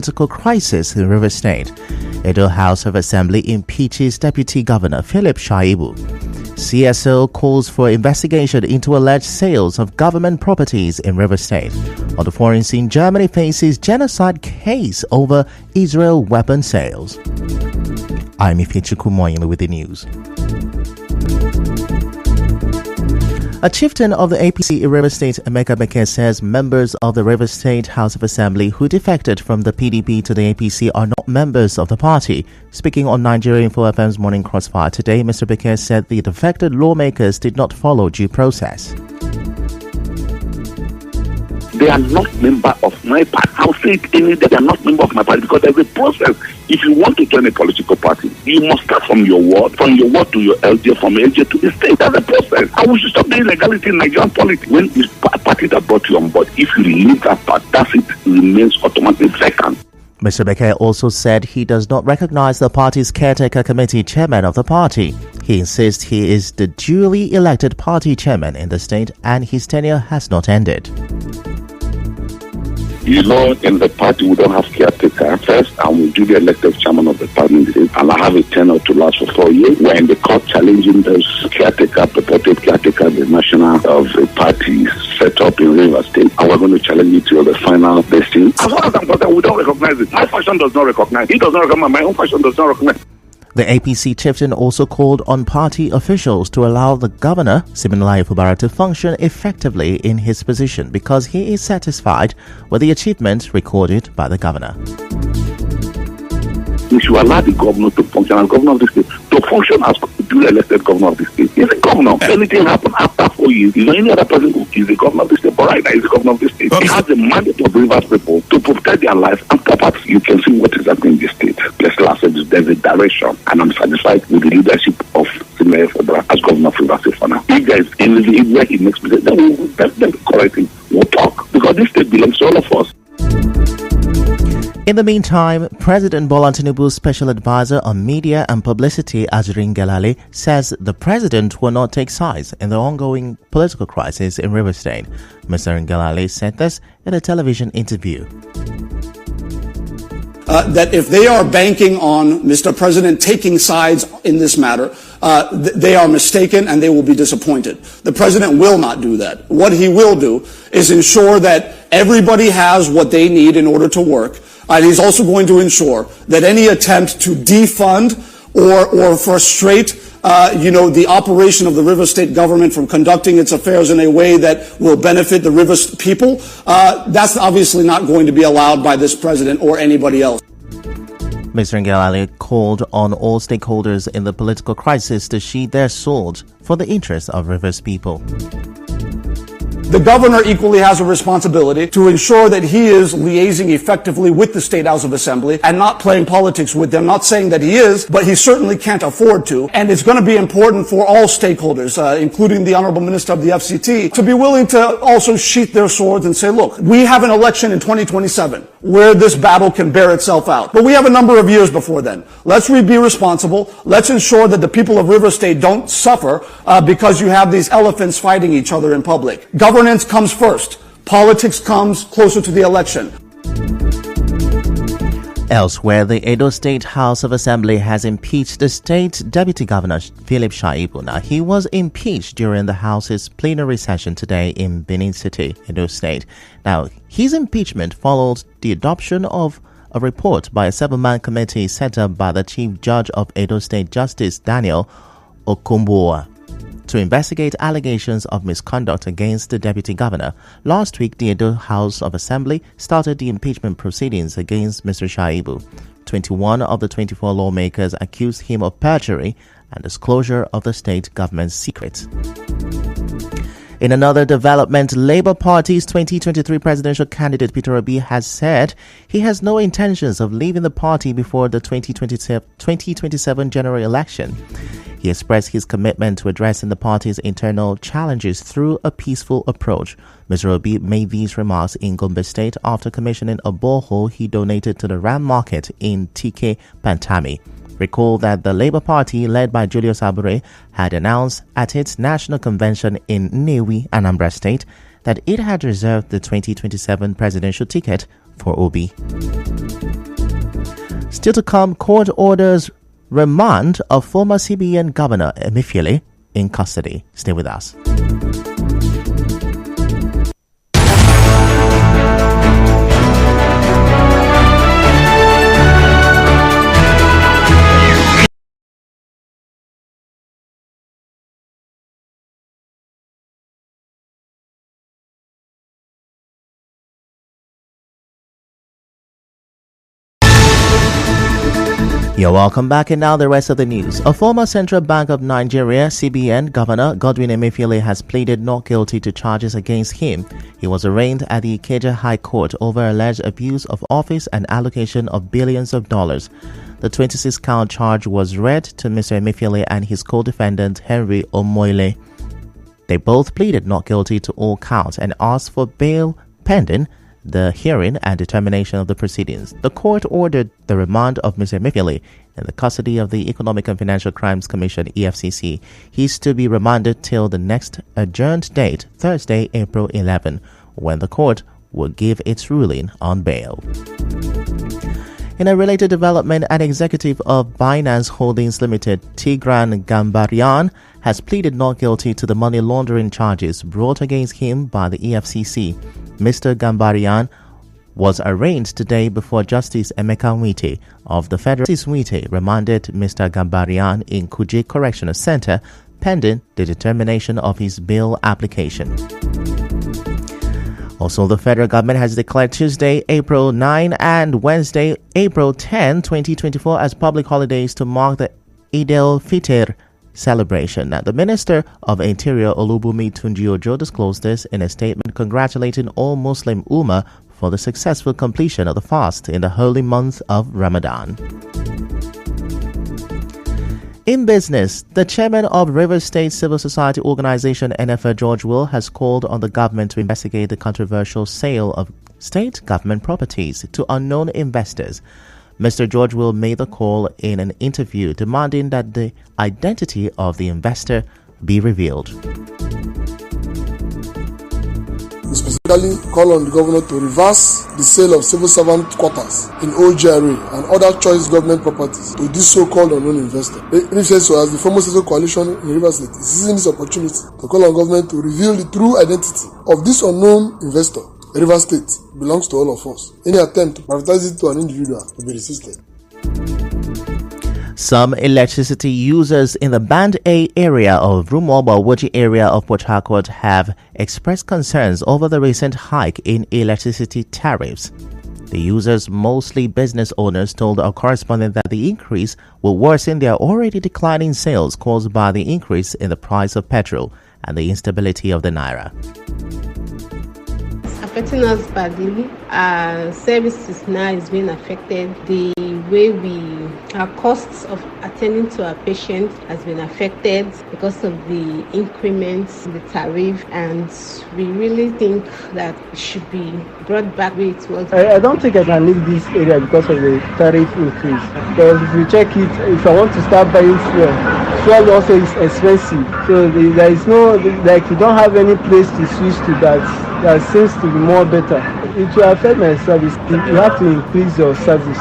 Political crisis in Rivers State. Edo House of Assembly impeaches Deputy Governor Philip Shaibu. CSO calls for investigation into alleged sales of government properties in Rivers State. On the foreign scene, Germany faces genocide case over Israel weapon sales. I'm Ifechuku Moyinle with the news. A chieftain of the APC in Rivers State, Emeka Beke, says members of the Rivers State House of Assembly who defected from the PDP to the APC are not members of the party. Speaking on Nigeria Info FM's Morning Crossfire today, Mr. Beke said the defected lawmakers did not follow due process. They are not member of my party. I'll say it any day, they are not member of my party because there's a process. If you want to join a political party, you must start from your ward to your LJ, from LJ to the state. That's the process. And we should stop the illegality in Nigerian politics. When it's a party that brought you on board, if you leave that part, that's it, remains automatically vacant. Mr. Beke also said he does not recognize the party's caretaker committee chairman of the party. He insists he is the duly elected party chairman in the state and his tenure has not ended. You know, in the party, we don't have caretaker first, and we do the elected chairman of the party, and I have a tenure to last for 4 years. We're in the court challenging those caretaker, purported caretaker, the national of the party set up in Rivers State, and we're going to challenge it to the final listing. As far as I'm concerned, we don't recognize it. My faction does not recognize it. He does not recognize. My own faction does not recognize it. The APC chieftain also called on party officials to allow the governor, Siminalayi Fubara, to function effectively in his position because he is satisfied with the achievements recorded by the governor. We should allow the governor to function as governor of the state, to function as duly elected governor of the state. He's a governor. If anything happens after 4 years, is there any other person who is the governor of the state? But right now, he's the governor of the state. He has the mandate of Rivers people to protect their lives and property. You can see what is happening in the state. There's a direction, and I'm satisfied with the leadership of Siminalayi Fubara as governor of Rivers State for now. If there is anything where he makes mistakes, then we'll correct him. We'll talk, because this state belongs to all of us. In the meantime, President Bola Tinubu's special advisor on media and publicity, Ajirin Gelale, says the president will not take sides in the ongoing political crisis in Rivers State. Mr. Gelale said this in a television interview. That if they are banking on Mr. President taking sides in this matter, they are mistaken and they will be disappointed. The president will not do that. What he will do is ensure that everybody has what they need in order to work. And he's also going to ensure that any attempt to defund or frustrate the operation of the Rivers State government from conducting its affairs in a way that will benefit the Rivers people, that's obviously not going to be allowed by this president or anybody else. Mr. Gelale called on all stakeholders in the political crisis to sheathe their swords for the interests of Rivers people. The governor equally has a responsibility to ensure that he is liaising effectively with the State House of Assembly and not playing politics with them. Not saying that he is, but he certainly can't afford to. And it's going to be important for all stakeholders, including the Honorable Minister of the FCT, to be willing to also sheath their swords and say, look, we have an election in 2027 where this battle can bear itself out. But we have a number of years before then. Let's be responsible. Let's ensure that the people of Rivers State don't suffer because you have these elephants fighting each other in public. Governance comes first. Politics comes closer to the election. Elsewhere, the Edo State House of Assembly has impeached the state Deputy Governor Philip Shaibu. Now, he was impeached during the House's plenary session today in Benin City, Edo State. Now, his impeachment followed the adoption of a report by a 7-man committee set up by the Chief Judge of Edo State, Justice Daniel Okumboa, to investigate allegations of misconduct against the deputy governor. Last week, the Edo House of Assembly started the impeachment proceedings against Mr. Shaibu. 21 of the 24 lawmakers accused him of perjury and disclosure of the state government's secrets. In another development, Labour Party's 2023 presidential candidate Peter Obi has said he has no intentions of leaving the party before the 2027 general election. He expressed his commitment to addressing the party's internal challenges through a peaceful approach. Mr. Obi made these remarks in Gombe State after commissioning a borehole he donated to the Ram Market in TK Pantami. Recall that the Labour Party, led by Julius Abure, had announced at its national convention in Nnewi, Anambra State, that it had reserved the 2027 presidential ticket for Obi. Still to come, court orders remand of former CBN Governor Emefiele in custody. Stay with us. You're welcome back, and now the rest of the news. A former Central Bank of Nigeria CBN Governor Godwin Emefiele has pleaded not guilty to charges against him. He was arraigned at the Ikeja High Court over alleged abuse of office and allocation of billions of dollars. The 26-count charge was read to Mr. Emefiele and his co-defendant Henry Omoile. They both pleaded not guilty to all counts and asked for bail pending the hearing and determination of the proceedings. The court ordered the remand of Mr. Emefiele in the custody of the Economic and Financial Crimes Commission (EFCC). He is to be remanded till the next adjourned date, Thursday, April 11, when the court will give its ruling on bail. In a related development, an executive of Binance Holdings Limited, Tigran Gambarian, has pleaded not guilty to the money laundering charges brought against him by the EFCC. Mr. Gambarian was arraigned today before Justice Emeka Nwite of the Federal. Justice Nwite remanded Mr. Gambarian in Kuje Correctional Center pending the determination of his bail application. Also, the federal government has declared Tuesday, April 9 and Wednesday, April 10, 2024 as public holidays to mark the Eid al-Fitr celebration. Now, the Minister of Interior Olubunmi Tunji-Ojo disclosed this in a statement congratulating all Muslim Ummah for the successful completion of the fast in the holy month of Ramadan. In business, the chairman of Rivers State Civil Society Organization NFA, George Will, has called on the government to investigate the controversial sale of state government properties to unknown investors. Mr. George Will made the call in an interview demanding that the identity of the investor be revealed. We specifically call on the governor to reverse the sale of civil servant quarters in OGRA and other choice government properties to this so-called unknown investor. If so, as the former social coalition in Rivers State is seizing this opportunity to call on government to reveal the true identity of this unknown investor. Rivers State belongs to all of us. Any attempt to privatize it to an individual will be resisted. Some electricity users in the Band A area of Rumuoba-Woji area of Port Harcourt have expressed concerns over the recent hike in electricity tariffs. The users, mostly business owners, told our correspondent that the increase will worsen their already declining sales caused by the increase in the price of petrol and the instability of the naira. Affecting us badly. Our services now is being affected. The way our costs of attending to our patients has been affected because of the increments in the tariff, and we really think that it should be brought back where it was. I don't think I can leave this area because of the tariff increase. Because if you check it, if I want to start buying fuel also is expensive. So there is no, like, you don't have any place to switch to that seems to be more better. It will affect my service. You have to increase your service.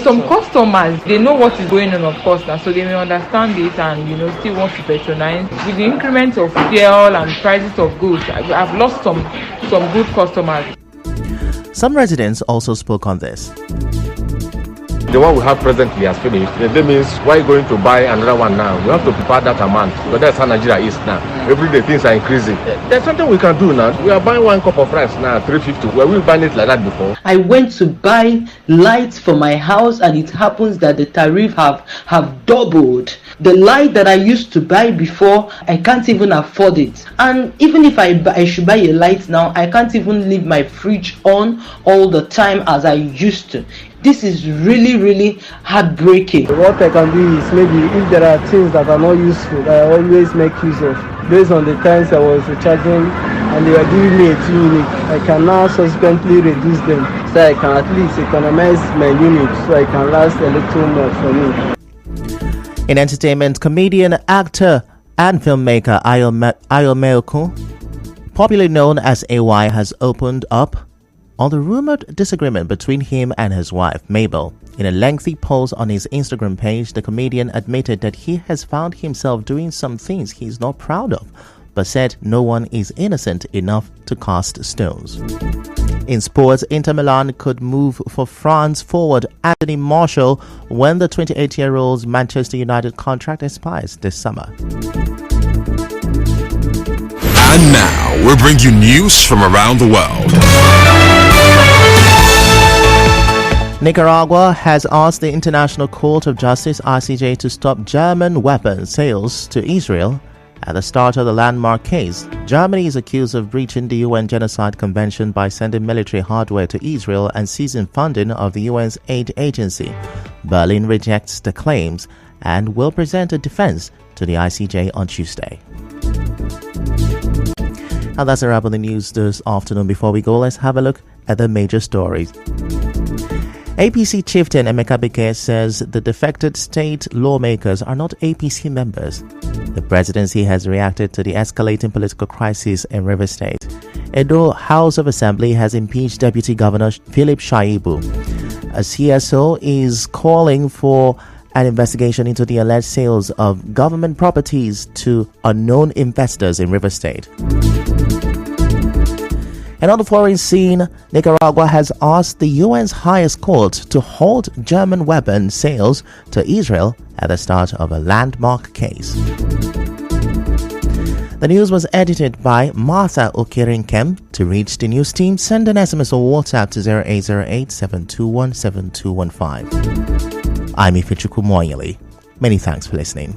Some customers, they know what is going on, of course, now, so they may understand it and still want to patronize. With the increment of fuel and prices of goods, I've lost some good customers. Some residents also spoke on this. The one we have presently has finished. That means why going to buy another one now? We have to prepare that amount, but that's how Nigeria is now. Every day things are increasing. There's something we can do now. We are buying one cup of rice now, 350. Were we buying it like that before? I went to buy lights for my house, and it happens that the tariff have doubled. The light that I used to buy before, I can't even afford it. And even if I should buy a light now, I can't even leave my fridge on all the time as I used to. This is really, really heartbreaking. What I can do is maybe if there are things that are not useful, I always make use of. Based on the times I was recharging and they were giving me a 2 unit, I can now subsequently reduce them so I can at least economize my unit so I can last a little more for me. In entertainment, comedian, actor, and filmmaker Ayo Meoku popularly known as AY, has opened up on the rumored disagreement between him and his wife, Mabel. In a lengthy post on his Instagram page, the comedian admitted that he has found himself doing some things he's not proud of, but said no one is innocent enough to cast stones. In sports, Inter Milan could move for France forward Anthony Martial when the 28-year-old's Manchester United contract expires this summer. And now, we bring you news from around the world. Nicaragua has asked the International Court of Justice (ICJ) to stop German weapon sales to Israel at the start of the landmark case. Germany is accused of breaching the UN Genocide Convention by sending military hardware to Israel and seizing funding of the UN's aid agency. Berlin rejects the claims and will present a defense to the ICJ on Tuesday. And that's a wrap on the news this afternoon. Before we go, let's have a look at the major stories. APC chieftain Emeka Bike says the defected state lawmakers are not APC members. The presidency has reacted to the escalating political crisis in Rivers State. Edo House of Assembly has impeached Deputy Governor Philip Shaibu. A CSO is calling for an investigation into the alleged sales of government properties to unknown investors in Rivers State. And on the foreign scene, Nicaragua has asked the UN's highest court to halt German weapon sales to Israel at the start of a landmark case. The news was edited by Martha Okirinkem. To reach the news team, send an SMS or WhatsApp to 0808-721-7215. I'm Ifechuku Moyeli. Many thanks for listening.